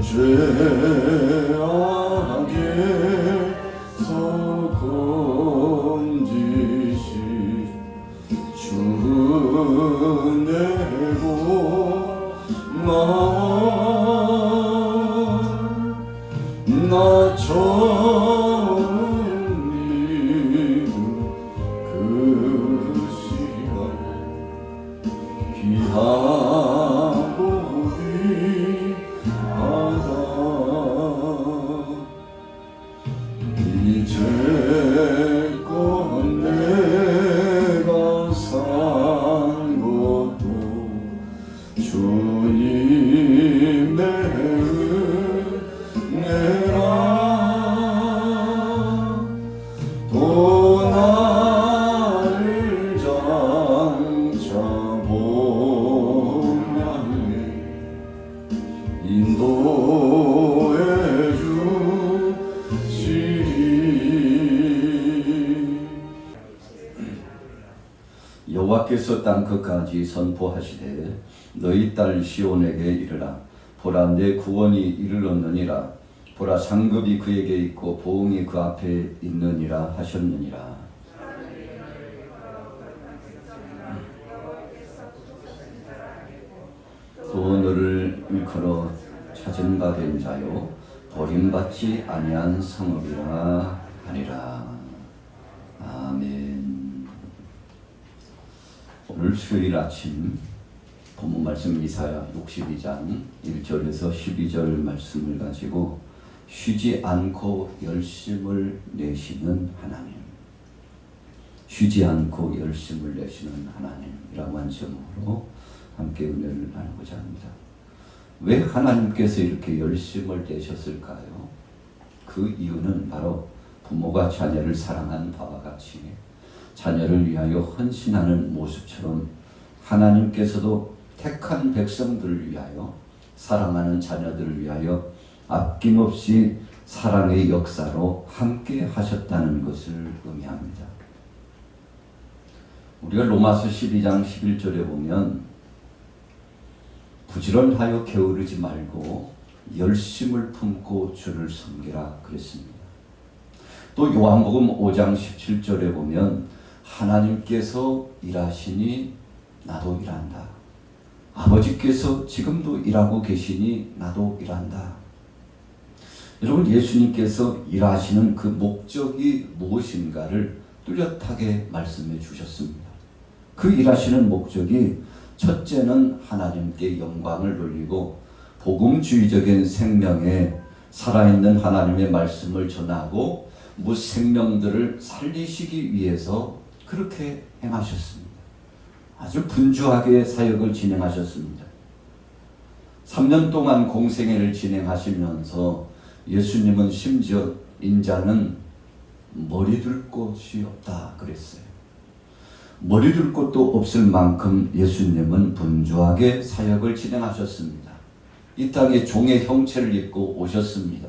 죄악에서 건지시 주내고 나 처음 믿은 그 시간 귀한 복이 하다 이제껏 내가 산 것도 주님의 은혜라 또 나를 장차 복량에 인도해 주시리. 여호와께서 땅 끝까지 선포하시되 너희 딸 시온에게 이르라. 보라, 내 구원이 이르렀느니라. 보라, 상급이 그에게 있고 보응이 그 앞에 있느니라 하셨느니라. 또 너를 일컬어 찾은 바 된 자요 버림받지 아니한 성읍이라 하니라. 아멘. 오늘 수요일 아침 본문 말씀 이사야 62장 1절에서 12절 말씀을 가지고 쉬지 않고 열심을 내시는 하나님, 쉬지 않고 열심을 내시는 하나님이라고 한 제목으로 함께 은혜를 나누고자 합니다. 왜 하나님께서 이렇게 열심을 내셨을까요? 그 이유는 바로 부모가 자녀를 사랑하는 바와 같이 자녀를 위하여 헌신하는 모습처럼 하나님께서도 택한 백성들을 위하여, 사랑하는 자녀들을 위하여 아낌없이 사랑의 역사로 함께 하셨다는 것을 의미합니다. 우리가 로마서 12장 11절에 보면 부지런하여 게으르지 말고 열심을 품고 주를 섬기라 그랬습니다. 또 요한복음 5장 17절에 보면 하나님께서 일하시니 나도 일한다. 아버지께서 지금도 일하고 계시니 나도 일한다. 여러분, 예수님께서 일하시는 그 목적이 무엇인가를 뚜렷하게 말씀해 주셨습니다. 그 일하시는 목적이 첫째는 하나님께 영광을 돌리고 복음주의적인 생명에 살아있는 하나님의 말씀을 전하고 무생명들을 살리시기 위해서 그렇게 행하셨습니다. 아주 분주하게 사역을 진행하셨습니다. 3년 동안 공생애를 진행하시면서 예수님은 심지어 인자는 머리 둘 곳이 없다 그랬어요. 머리 둘 곳도 없을 만큼 예수님은 분주하게 사역을 진행하셨습니다. 이 땅에 종의 형체를 입고 오셨습니다.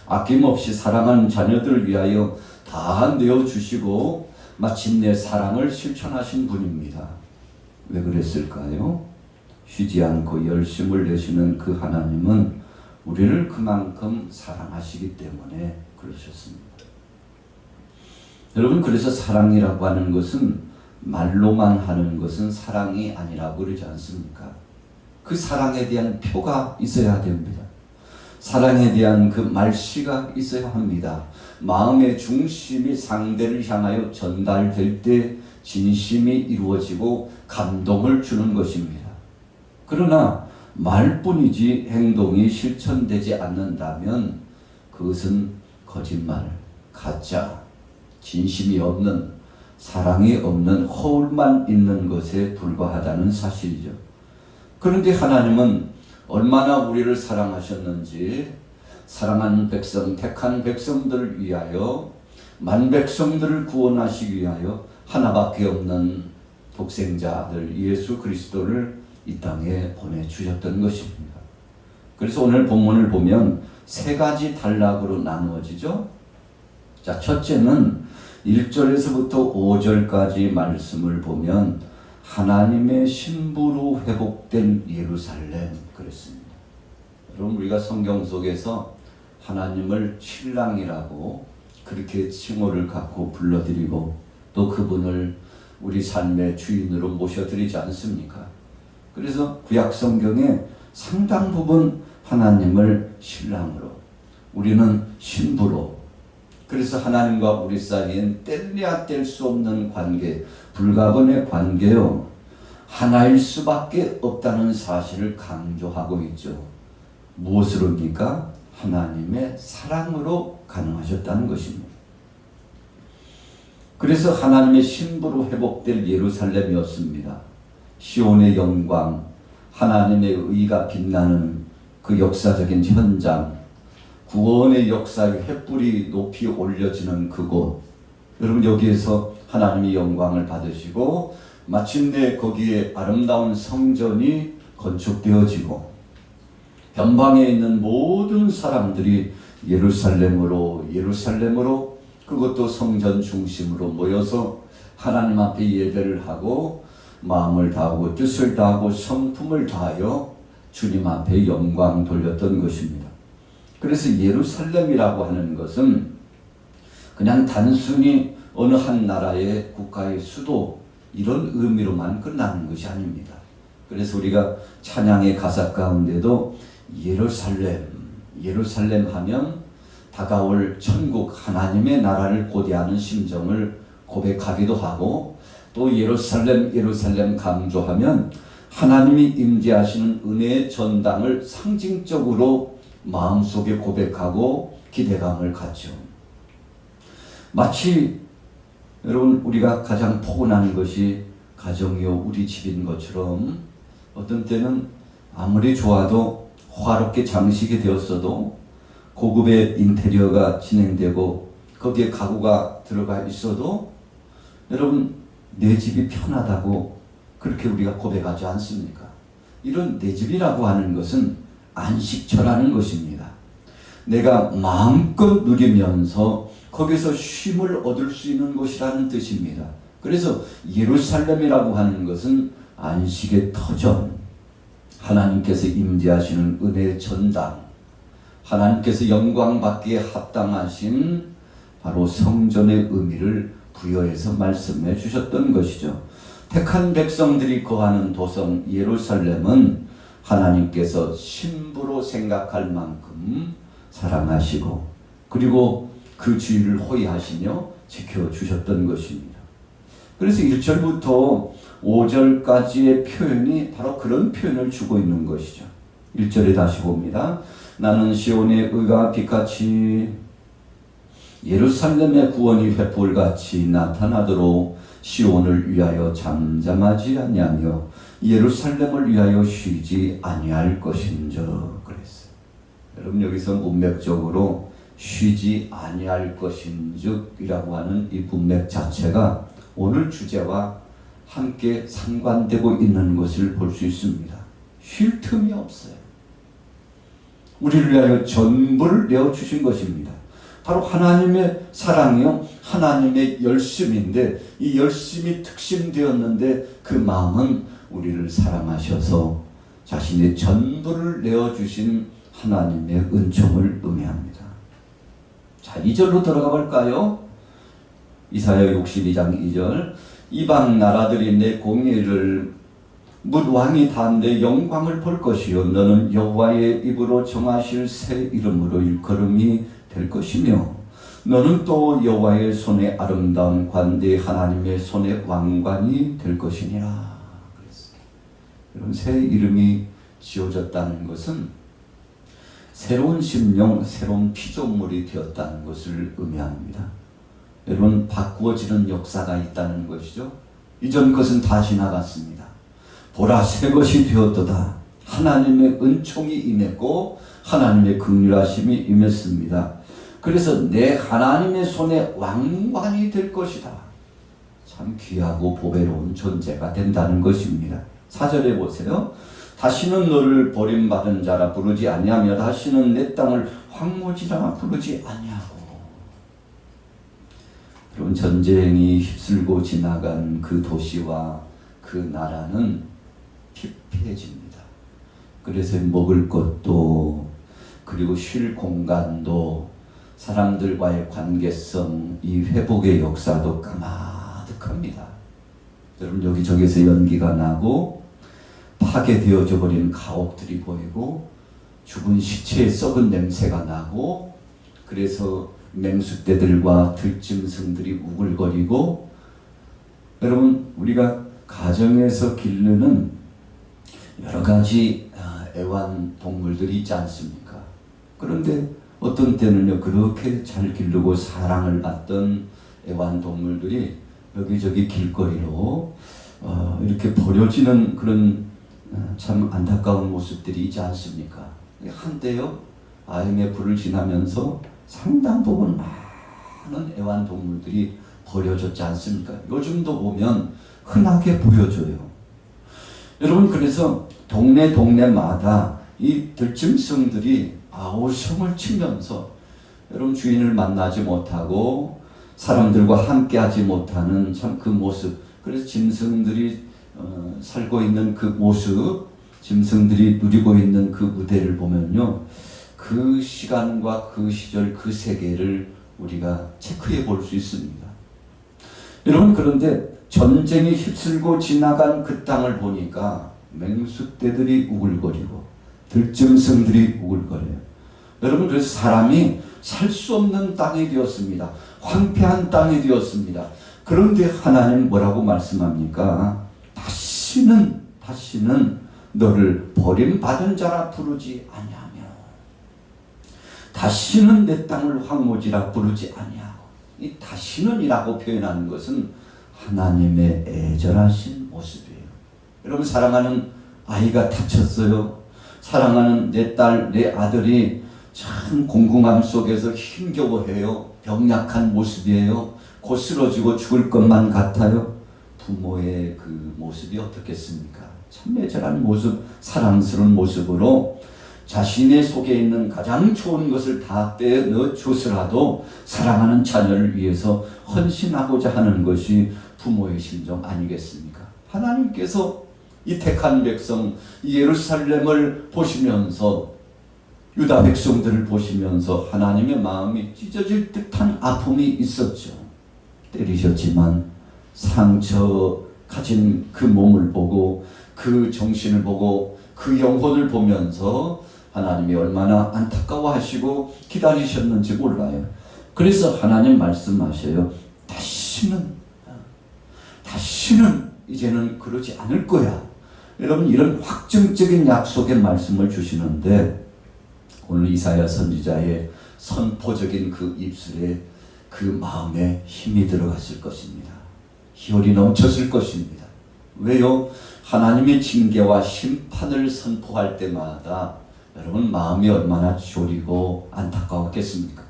아낌없이 사랑하는 자녀들을 위하여 다 내어주시고 마침내 사랑을 실천하신 분입니다. 왜 그랬을까요? 쉬지 않고 열심을 내시는 그 하나님은 우리를 그만큼 사랑하시기 때문에 그러셨습니다. 여러분, 그래서 사랑이라고 하는 것은 말로만 하는 것은 사랑이 아니라고 그러지 않습니까? 그 사랑에 대한 표가 있어야 됩니다. 사랑에 대한 그 말씨가 있어야 합니다. 마음의 중심이 상대를 향하여 전달될 때 진심이 이루어지고 감동을 주는 것입니다. 그러나 말뿐이지 행동이 실천되지 않는다면 그것은 거짓말, 가짜, 진심이 없는, 사랑이 없는 허울만 있는 것에 불과하다는 사실이죠. 그런데 하나님은 얼마나 우리를 사랑하셨는지 사랑하는 백성, 택한 백성들을 위하여, 만백성들을 구원하시기 위하여 하나밖에 없는 독생자 아들 예수 그리스도를 이 땅에 보내주셨던 것입니다. 그래서 오늘 본문을 보면 세 가지 단락으로 나누어지죠. 자, 첫째는 1절에서부터 5절까지 말씀을 보면 하나님의 신부로 회복된 예루살렘 그랬습니다. 여러분 우리가 성경 속에서 하나님을 신랑이라고 그렇게 칭호를 갖고 불러드리고 또 그분을 우리 삶의 주인으로 모셔드리지 않습니까? 그래서 구약 성경에 상당 부분 하나님을 신랑으로, 우리는 신부로, 그래서 하나님과 우리 사이엔 뗄래야 뗄 수 없는 관계, 불가분의 관계요, 하나일 수밖에 없다는 사실을 강조하고 있죠. 무엇으로입니까? 하나님의 사랑으로 가능하셨다는 것입니다. 그래서 하나님의 신부로 회복될 예루살렘이었습니다. 시온의 영광, 하나님의 의가 빛나는 그 역사적인 현장, 구원의 역사의 횃불이 높이 올려지는 그곳, 여러분 여기에서 하나님의 영광을 받으시고 마침내 거기에 아름다운 성전이 건축되어지고 변방에 있는 모든 사람들이 예루살렘으로 그것도 성전 중심으로 모여서 하나님 앞에 예배를 하고 마음을 다하고 뜻을 다하고 성품을 다하여 주님 앞에 영광 돌렸던 것입니다. 그래서 예루살렘이라고 하는 것은 그냥 단순히 어느 한 나라의 국가의 수도 이런 의미로만 끝나는 것이 아닙니다. 그래서 우리가 찬양의 가사 가운데도 예루살렘 하면 다가올 천국 하나님의 나라를 고대하는 심정을 고백하기도 하고 또 예루살렘 강조하면 하나님이 임재하시는 은혜의 전당을 상징적으로 마음속에 고백하고 기대감을 갖죠. 마치 여러분 우리가 가장 포근한 것이 가정이요 우리 집인 것처럼 어떤 때는 아무리 좋아도 화롭게 장식이 되었어도 고급의 인테리어가 진행되고 거기에 가구가 들어가 있어도 여러분 내 집이 편하다고 그렇게 우리가 고백하지 않습니까? 이런 내 집이라고 하는 것은 안식처라는 것입니다. 내가 마음껏 누리면서 거기서 쉼을 얻을 수 있는 곳이라는 뜻입니다. 그래서 예루살렘이라고 하는 것은 안식의 터전, 하나님께서 임재하시는 은혜의 전당, 하나님께서 영광 받기에 합당하신 바로 성전의 의미를 부여해서 말씀해 주셨던 것이죠. 택한 백성들이 거하는 도성 예루살렘은 하나님께서 신부로 생각할 만큼 사랑하시고 그리고 그 주의를 호위하시며 지켜주셨던 것입니다. 그래서 1절부터 5절까지의 표현이 바로 그런 표현을 주고 있는 것이죠. 1절에 다시 봅니다. 나는 시온의 의가 빛같이 예루살렘의 구원이 횃불같이 나타나도록 시온을 위하여 잠잠하지 아니하며 예루살렘을 위하여 쉬지 아니할 것인저 그랬어요. 여러분 여기서 문맥적으로 쉬지 아니할 것인즉이라고 하는 이 문맥 자체가 오늘 주제와 함께 상관되고 있는 것을 볼 수 있습니다. 쉴 틈이 없어요. 우리를 위하여 전부를 내어주신 것입니다. 바로 하나님의 사랑이요 하나님의 열심인데 이 열심이 특심되었는데 그 마음은 우리를 사랑하셔서 자신의 전부를 내어주신 하나님의 은총을 의미합니다. 자, 2절로 들어가 볼까요? 이사야 62장 2절 이방 나라들이 내 공의를 묻 왕이 다 내 영광을 볼 것이요 너는 여호와의 입으로 정하실 새 이름으로 일컬음이 될 것이며 너는 또 여호와의 손에 아름다운 관대 하나님의 손에 왕관이 될 것이니라 그랬어요. 여러분 새 이름이 지어졌다는 것은 새로운 심령, 새로운 피조물이 되었다는 것을 의미합니다. 여러분 바꾸어지는 역사가 있다는 것이죠. 이전 것은 다 지나갔습니다. 보라 새 것이 되었도다. 하나님의 은총이 임했고 하나님의 긍휼하심이 임했습니다. 그래서 내 하나님의 손에 왕관이 될 것이다. 참 귀하고 보배로운 존재가 된다는 것입니다. 4절에 보세요. 다시는 너를 버림받은 자라 부르지 아니하며 다시는 내 땅을 황무지라 부르지 아니하고. 여러분 전쟁이 휩쓸고 지나간 그 도시와 그 나라는 피폐해집니다. 그래서 먹을 것도 그리고 쉴 공간도 사람들과의 관계성, 이 회복의 역사도 까마득합니다. 여러분 여기저기서 연기가 나고 파괴되어져 버린 가옥들이 보이고 죽은 시체의 썩은 냄새가 나고 그래서 맹수떼들과 들짐승들이 우글거리고 여러분 우리가 가정에서 기르는 여러 가지 애완동물들이 있지 않습니까? 그런데 어떤 때는요 그렇게 잘 기르고 사랑을 받던 애완동물들이 여기저기 길거리로 이렇게 버려지는 그런 참 안타까운 모습들이 있지 않습니까? 한때요 IMF를 지나면서 상당 부분 많은 애완동물들이 버려졌지 않습니까? 요즘도 보면 흔하게 보여져요. 여러분 그래서 동네마다 이 들짐승들이 아우성을 치면서 여러분 주인을 만나지 못하고 사람들과 함께하지 못하는 참 그 모습, 그래서 짐승들이 살고 있는 그 모습, 짐승들이 누리고 있는 그 무대를 보면요 그 시간과 그 시절 그 세계를 우리가 체크해 볼 수 있습니다. 여러분 그런데 전쟁이 휩쓸고 지나간 그 땅을 보니까 맹수떼들이 우글거리고 들짐승들이 우글거려요. 여러분 그래서 사람이 살 수 없는 땅이 되었습니다. 황폐한 땅이 되었습니다. 그런데 하나님 뭐라고 말씀합니까? 다시는 너를 버림받은 자라 부르지 아니하며 다시는 내 땅을 황무지라 부르지 아니하고 이 다시는이라고 표현하는 것은 하나님의 애절하신 모습이에요. 여러분 사랑하는 아이가 다쳤어요. 사랑하는 내 딸, 내 아들이 참 공공함 속에서 힘겨워해요. 병약한 모습이에요. 곧 쓰러지고 죽을 것만 같아요. 부모의 그 모습이 어떻겠습니까? 참 애절한 모습, 사랑스러운 모습으로 자신의 속에 있는 가장 좋은 것을 다 빼넣어 주서라도 사랑하는 자녀를 위해서 헌신하고자 하는 것이 부모의 심정 아니겠습니까? 하나님께서 이 택한 백성 이 예루살렘을 보시면서 유다 백성들을 보시면서 하나님의 마음이 찢어질 듯한 아픔이 있었죠. 때리셨지만 상처 가진 그 몸을 보고 그 정신을 보고 그 영혼을 보면서 하나님이 얼마나 안타까워하시고 기다리셨는지 몰라요. 그래서 하나님 말씀하셔요. 다시는 이제는 그러지 않을 거야. 여러분 이런 확정적인 약속의 말씀을 주시는데 오늘 이사야 선지자의 선포적인 그 입술에 그 마음에 힘이 들어갔을 것입니다. 희열이 넘쳤을 것입니다. 왜요? 하나님의 징계와 심판을 선포할 때마다 여러분 마음이 얼마나 저리고 안타까웠겠습니까?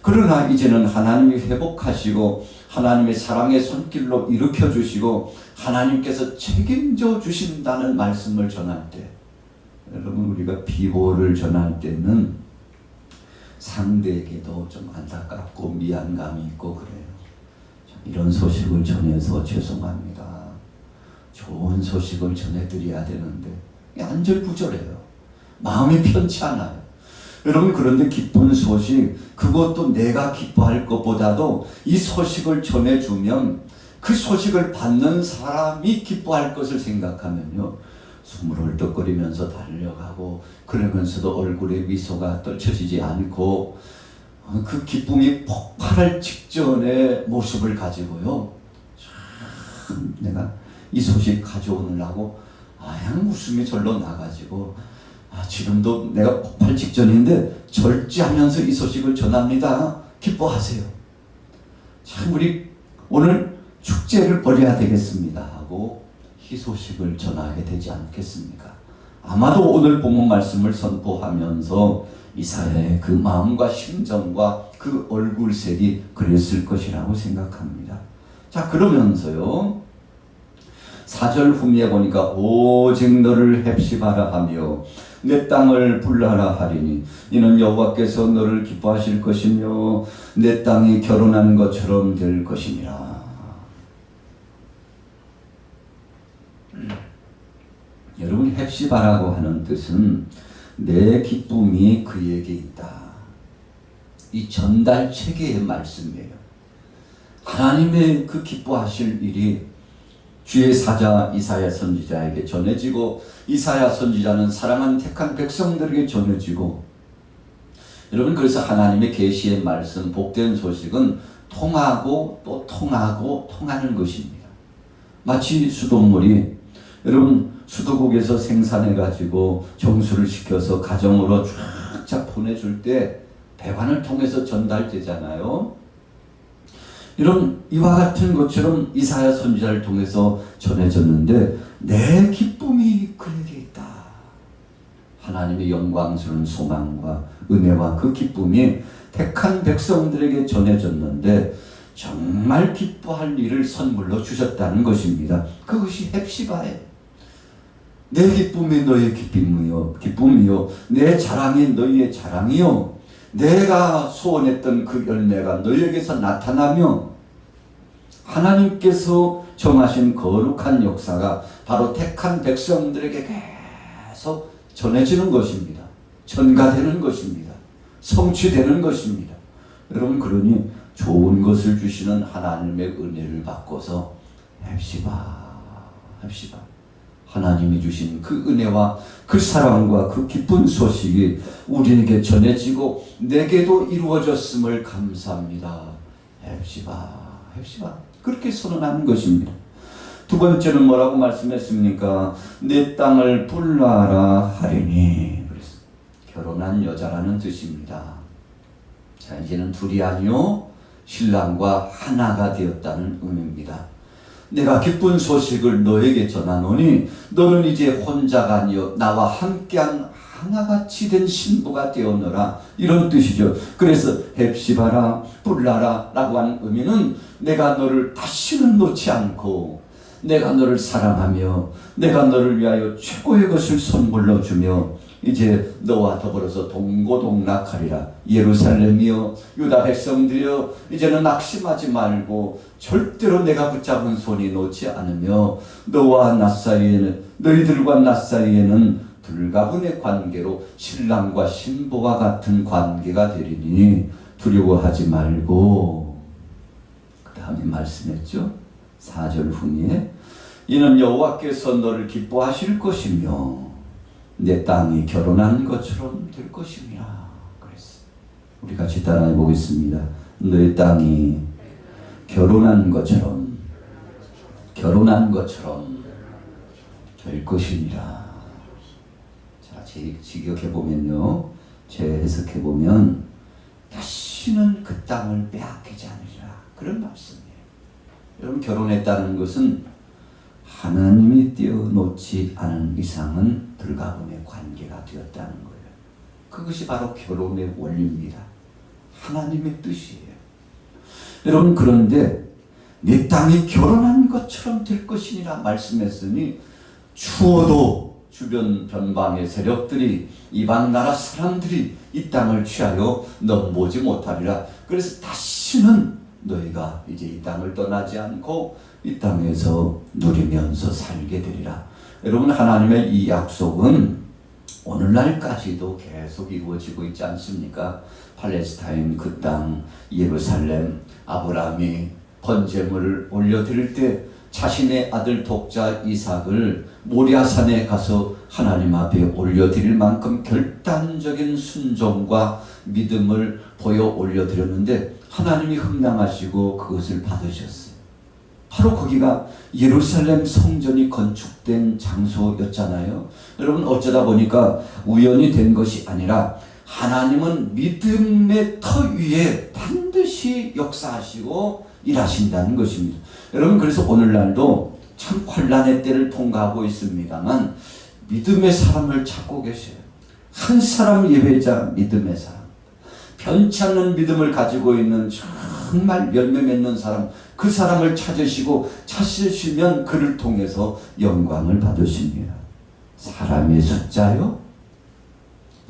그러나 이제는 하나님이 회복하시고 하나님의 사랑의 손길로 일으켜 주시고 하나님께서 책임져 주신다는 말씀을 전할 때 여러분 우리가 비호를 전할 때는 상대에게도 좀 안타깝고 미안감이 있고 그래요. 이런 소식을 전해서 죄송합니다. 좋은 소식을 전해드려야 되는데 안절부절해요. 마음이 편치 않아요. 여러분 그런데 기쁜 소식, 그것도 내가 기뻐할 것보다도 이 소식을 전해주면 그 소식을 받는 사람이 기뻐할 것을 생각하면요 숨을 헐떡거리면서 달려가고 그러면서도 얼굴에 미소가 떨쳐지지 않고 그 기쁨이 폭발할 직전의 모습을 가지고요 참 내가 이 소식 가져오느라고 아양 웃음이 절로 나가지고 지금도 내가 폭발 직전인데 절제하면서 이 소식을 전합니다. 기뻐하세요. 참 우리 오늘 축제를 벌여야 되겠습니다 하고 희소식을 전하게 되지 않겠습니까? 아마도 오늘 본문 말씀을 선포하면서 이사야의 그 마음과 심정과 그 얼굴색이 그랬을 것이라고 생각합니다. 자 그러면서요 4절 후미에 보니까 오직 너를 헵시바라 하며 내 땅을 불라라 하리니 이는 여호와께서 너를 기뻐하실 것이며 내 땅이 결혼한 것처럼 될 것이니라. 여러분 헵시바라고 하는 뜻은 내 기쁨이 그에게 있다. 이 전달 체계의 말씀이에요. 하나님의 그 기뻐하실 일이 주의 사자 이사야 선지자에게 전해지고, 이사야 선지자는 사랑하는 택한 백성들에게 전해지고, 여러분, 그래서 하나님의 계시의 말씀, 복된 소식은 통하고 또 통하고 통하는 것입니다. 마치 수돗물이, 여러분, 수도국에서 생산해 가지고 정수를 시켜서 가정으로 쫙쫙 보내줄 때 배관을 통해서 전달되잖아요. 이런 이와 같은 것처럼 이사야 선지자를 통해서 전해졌는데, 내 기쁨이 그에게 있다. 하나님의 영광스러운 소망과 은혜와 그 기쁨이 택한 백성들에게 전해졌는데, 정말 기뻐할 일을 선물로 주셨다는 것입니다. 그것이 헵시바예요. 내 기쁨이 너의 기쁨이요, 내 자랑이 너희의 자랑이요, 내가 소원했던 그 열매가 너희에게서 나타나며, 하나님께서 정하신 거룩한 역사가 바로 택한 백성들에게 계속 전해지는 것입니다. 전가되는 것입니다. 성취되는 것입니다. 여러분, 그러니 좋은 것을 주시는 하나님의 은혜를 받고서 헵시바, 하나님이 주신 그 은혜와 그 사랑과 그 기쁜 소식이 우리에게 전해지고 내게도 이루어졌음을 감사합니다. 헵시바. 그렇게 선언하는 것입니다. 두 번째는 뭐라고 말씀했습니까? 내 땅을 불나라 하리니. 그래서 결혼한 여자라는 뜻입니다. 자, 이제는 둘이 아니요, 신랑과 하나가 되었다는 의미입니다. 내가 기쁜 소식을 너에게 전하노니 너는 이제 혼자가 아니요 나와 함께한 하나같이 된 신부가 되었노라, 이런 뜻이죠. 그래서 헵시바라, 불나라 라고 하는 의미는 내가 너를 다시는 놓지 않고, 내가 너를 사랑하며 내가 너를 위하여 최고의 것을 선물로 주며 이제 너와 더불어서 동고동락하리라. 예루살렘이여, 유다 백성들이여, 이제는 낙심하지 말고 절대로 내가 붙잡은 손이 놓지 않으며 너와 나 사이에는, 너희들과 나 사이에는 불가분의 관계로 신랑과 신부와 같은 관계가 되리니 두려워하지 말고. 그 다음에 말씀했죠. 4절 후에 이는 여호와께서 너를 기뻐하실 것이며 내 땅이 결혼한 것처럼 될 것이니라. 그랬어. 우리 같이 따라해 보겠습니다. 너의 땅이 결혼한 것처럼 될 것이니라. 자, 직역해 보면요, 제 해석해 보면 다시는 그 땅을 빼앗기지 않으리라, 그런 말씀이에요. 여러분, 결혼했다는 것은 하나님이 떼어놓지 않은 이상은 불가분의 관계가 되었다는 거예요. 그것이 바로 결혼의 원리입니다. 하나님의 뜻이에요. 여러분, 그런데 내 땅이 결혼한 것처럼 될 것이니라 말씀했으니, 추워도 주변 변방의 세력들이, 이방 나라 사람들이 이 땅을 취하여 넘보지 못하리라. 그래서 다시는 너희가 이제 이 땅을 떠나지 않고 이 땅에서 누리면서 살게 되리라. 여러분, 하나님의 이 약속은 오늘날까지도 계속 이루어지고 있지 않습니까? 팔레스타인 그 땅, 예루살렘, 아브라함이 번제물을 올려드릴 때 자신의 아들 독자 이삭을 모리아산에 가서 하나님 앞에 올려드릴 만큼 결단적인 순종과 믿음을 보여 올려드렸는데 하나님이 흥량하시고 그것을 받으셨어요. 바로 거기가 예루살렘 성전이 건축된 장소였잖아요. 여러분, 어쩌다 보니까 우연히 된 것이 아니라 하나님은 믿음의 터 위에 반드시 역사하시고 일하신다는 것입니다. 여러분, 그래서 오늘날도 참 환난의 때를 통과하고 있습니다만 믿음의 사람을 찾고 계세요. 한 사람 예배자, 믿음의 사람, 변치 않는 믿음을 가지고 있는 정말 열매 맺는 사람, 그 사람을 찾으시면 그를 통해서 영광을 받으십니다. 사람의 숫자요?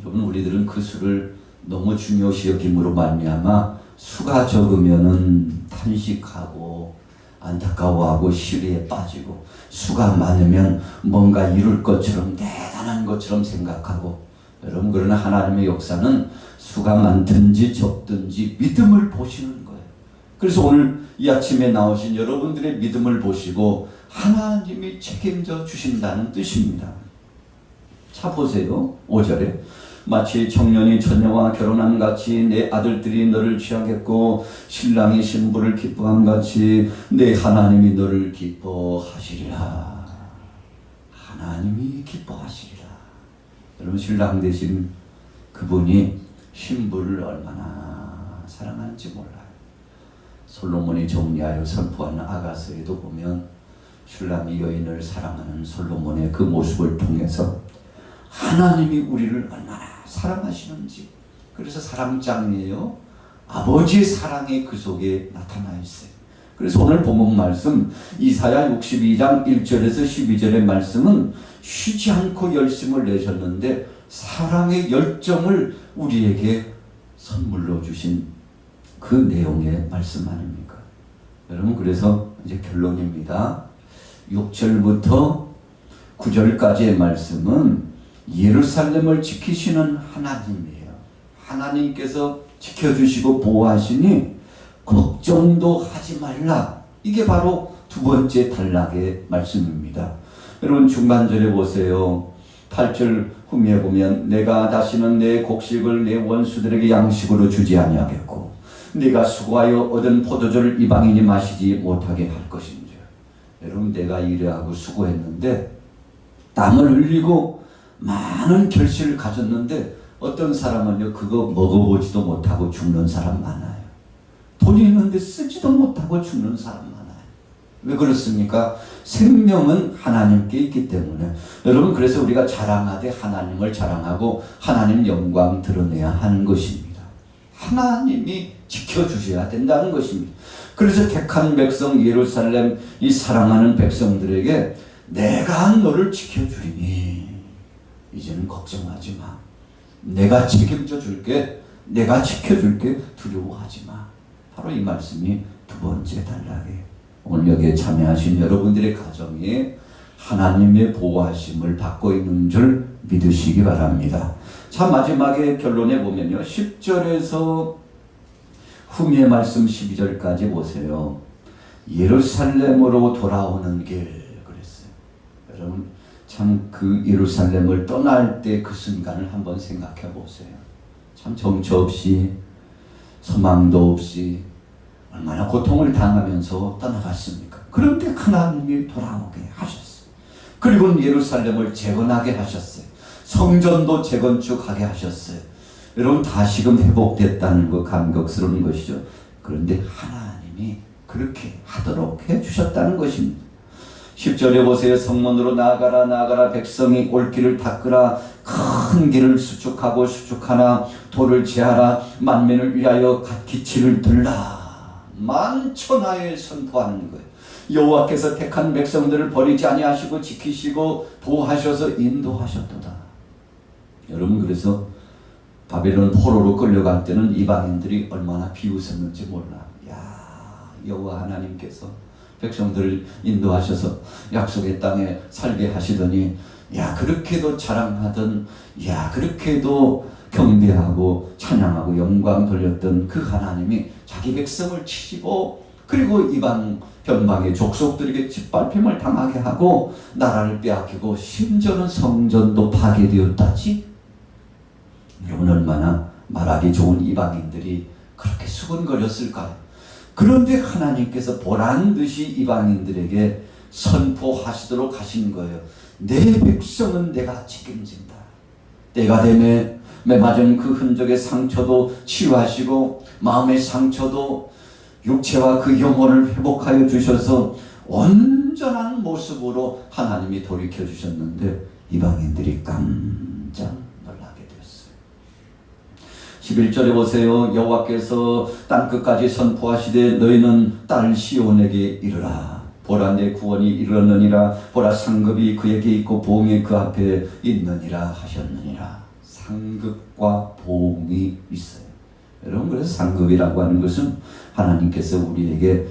여러분, 우리들은 그 수를 너무 중요시 여김으로 말미암아 수가 적으면은 탄식하고 안타까워하고 시리에 빠지고, 수가 많으면 뭔가 이룰 것처럼 대단한 것처럼 생각하고, 여러분, 그러나 하나님의 역사는 수가 많든지 적든지 믿음을 보시는 거예요. 그래서 오늘 이 아침에 나오신 여러분들의 믿음을 보시고 하나님이 책임져 주신다는 뜻입니다. 자, 보세요. 5절에 마치 청년이 처녀와 결혼한 같이 내 아들들이 너를 취하겠고 신랑이 신부를 기뻐한 같이 내 하나님이 너를 기뻐하시리라. 하나님이 기뻐하시리라. 여러분, 신랑 되신 그분이 신부를 얼마나 사랑하는지 몰라요. 솔로몬이 정리하여 선포하는 아가서에도 보면 슐람이 여인을 사랑하는 솔로몬의 그 모습을 통해서 하나님이 우리를 얼마나 사랑하시는지, 그래서 사랑장이에요. 아버지의 사랑이 그 속에 나타나 있어요. 그래서 오늘 본문 말씀 이사야 62장 1절에서 12절의 말씀은 쉬지 않고 열심을 내셨는데 사랑의 열정을 우리에게 선물로 주신 그 내용의 말씀 아닙니까? 여러분, 그래서 이제 결론입니다. 6절부터 9절까지의 말씀은 예루살렘을 지키시는 하나님이에요. 하나님께서 지켜주시고 보호하시니 걱정도 하지 말라. 이게 바로 두 번째 단락의 말씀입니다. 여러분, 중간절에 보세요. 8절 후미에 보면 내가 다시는 내 곡식을 내 원수들에게 양식으로 주지 아니하겠고 네가 수고하여 얻은 포도주를 이방인이 마시지 못하게 할 것인지. 여러분, 내가 일하고 수고했는데 땀을 흘리고 많은 결실을 가졌는데 어떤 사람은요, 그거 먹어보지도 못하고 죽는 사람 많아요. 돈이 있는데 쓰지도 못하고 죽는 사람 많아요. 왜 그렇습니까? 생명은 하나님께 있기 때문에. 여러분, 그래서 우리가 자랑하되 하나님을 자랑하고 하나님 영광 드러내야 하는 것입니다. 하나님이 지켜주셔야 된다는 것입니다. 그래서 택한 백성 예루살렘, 이 사랑하는 백성들에게 내가 너를 지켜주리니 이제는 걱정하지 마. 내가 책임져 줄게. 내가 지켜줄게. 두려워하지 마. 바로 이 말씀이 두 번째 단락이에요. 오늘 여기에 참여하신 여러분들의 가정에 하나님의 보호하심을 받고 있는 줄 믿으시기 바랍니다. 자, 마지막에 결론에 보면요, 10절에서 후미의 말씀 12절까지 보세요. 예루살렘으로 돌아오는 길 그랬어요. 여러분, 참 그 예루살렘을 떠날 때 그 순간을 한번 생각해 보세요. 참 정처 없이 소망도 없이 얼마나 고통을 당하면서 떠나갔습니까? 그런데 하나님이 돌아오게 하셨어요. 그리고 예루살렘을 재건하게 하셨어요. 성전도 재건축하게 하셨어요. 여러분, 다시금 회복됐다는 거 감격스러운 것이죠. 그런데 하나님이 그렇게 하도록 해주셨다는 것입니다. 10절에 보세요. 성문으로 나아가라 나아가라. 백성이 올 길을 닦으라. 큰 길을 수축하고 수축하나 돌을 제하라. 만민을 위하여 갓기치를 들라. 만천하에 선포하는 거예요. 여호와께서 택한 백성들을 버리지 아니하시고 지키시고 보호하셔서 인도하셨도다. 여러분, 그래서 바벨론 포로로 끌려갈 때는 이방인들이 얼마나 비웃었는지 몰라. 야, 여호와 하나님께서 백성들을 인도하셔서 약속의 땅에 살게 하시더니, 야, 그렇게도 자랑하던, 야, 그렇게도 경배하고 찬양하고 영광 돌렸던 그 하나님이 자기 백성을 치시고 그리고 이방 변방의 족속들에게 짓밟힘을 당하게 하고 나라를 빼앗기고 심지어는 성전도 파괴되었다지. 여러분, 얼마나 말하기 좋은 이방인들이 그렇게 수군거렸을까요? 그런데 하나님께서 보란듯이 이방인들에게 선포하시도록 하신 거예요. 내 백성은 내가 책임진다. 때가 되매 맞은 그 흔적의 상처도 치유하시고 마음의 상처도 육체와 그 영혼을 회복하여 주셔서 온전한 모습으로 하나님이 돌이켜 주셨는데 이방인들이 깜짝 놀라게 되었어요. 11절에 보세요. 여호와께서 땅끝까지 선포하시되 너희는 딸 시온에게 이르라. 보라, 내 구원이 이르렀느니라. 보라, 상급이 그에게 있고 보응이 그 앞에 있느니라 하셨느니라. 상급과 보응이 있어요. 여러분, 그래서 상급이라고 하는 것은 하나님께서 우리에게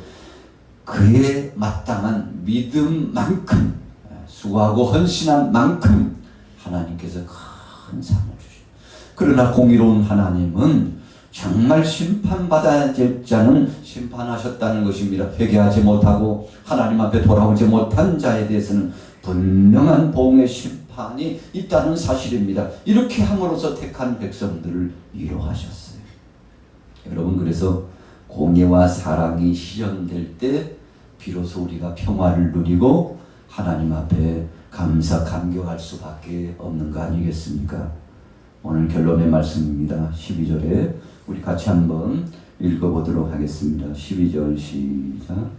그에 마땅한 믿음만큼, 수고하고 헌신한 만큼 하나님께서 큰 상을 주십니다. 그러나 공의로운 하나님은 정말 심판받아야 될 자는 심판하셨다는 것입니다. 회개하지 못하고 하나님 앞에 돌아오지 못한 자에 대해서는 분명한 보응의 심판이 있다는 사실입니다. 이렇게 함으로써 택한 백성들을 위로하셨어요. 여러분, 그래서 공의와 사랑이 실현될 때 비로소 우리가 평화를 누리고 하나님 앞에 감사 감격할 수밖에 없는 거 아니겠습니까? 오늘 결론의 말씀입니다. 12절에 우리 같이 한번 읽어보도록 하겠습니다. 12절 시작.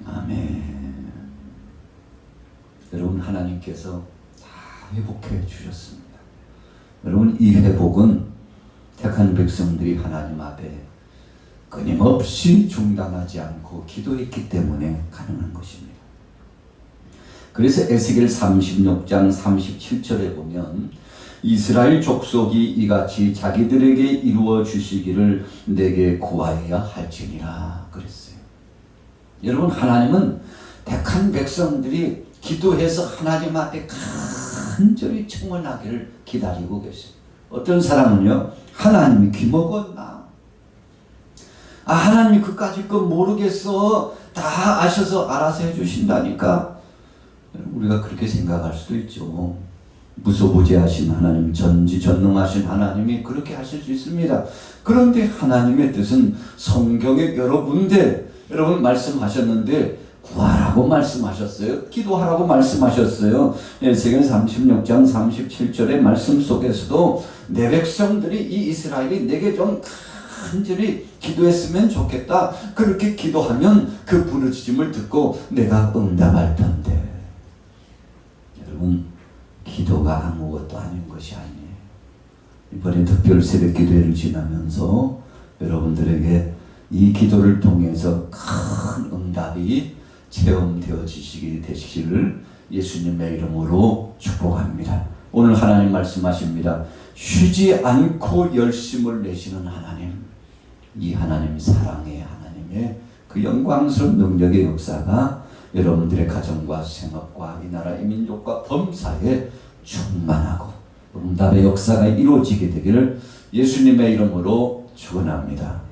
아멘. 여러분, 하나님께서 다 회복해 주셨습니다. 여러분, 이 회복은 택한 백성들이 하나님 앞에 끊임없이 중단하지 않고 기도했기 때문에 가능한 것입니다. 그래서 에스겔 36장 37절에 보면 이스라엘 족속이 이같이 자기들에게 이루어 주시기를 내게 구하여야 할지니라 그랬어요. 여러분, 하나님은 택한 백성들이 기도해서 하나님 앞에 간절히 청원하기를 기다리고 계세요. 어떤 사람은요, 하나님이 귀먹었나? 하나님이 그까짓 거 모르겠어. 다 아셔서 알아서 해주신다니까. 우리가 그렇게 생각할 수도 있죠. 무소부재하신 하나님, 전지전능하신 하나님이 그렇게 하실 수 있습니다. 그런데 하나님의 뜻은 성경에 여러 군데 여러분 말씀하셨는데 구하라고 말씀하셨어요. 기도하라고 말씀하셨어요. 에스겔 36장 37절의 말씀 속에서도 내 백성들이 이 이스라엘이 내게 좀 간절히 기도했으면 좋겠다. 그렇게 기도하면 그 부르짖음을 듣고 내가 응답할 텐데. 여러분, 기도가 아무것도 아닌 것이 아니에요. 이번에 특별 새벽 기도회를 지나면서 여러분들에게 이 기도를 통해서 큰 응답이 체험되어지시게 되시기를 예수님의 이름으로 축복합니다. 오늘 하나님 말씀하십니다. 쉬지 않고 열심을 내시는 하나님, 이 하나님 사랑의 하나님의 그 영광스러운 능력의 역사가 여러분들의 가정과 생업과 이 나라 이 민족과 범사에 충만하고 응답의 역사가 이루어지게 되기를 예수님의 이름으로 축원합니다.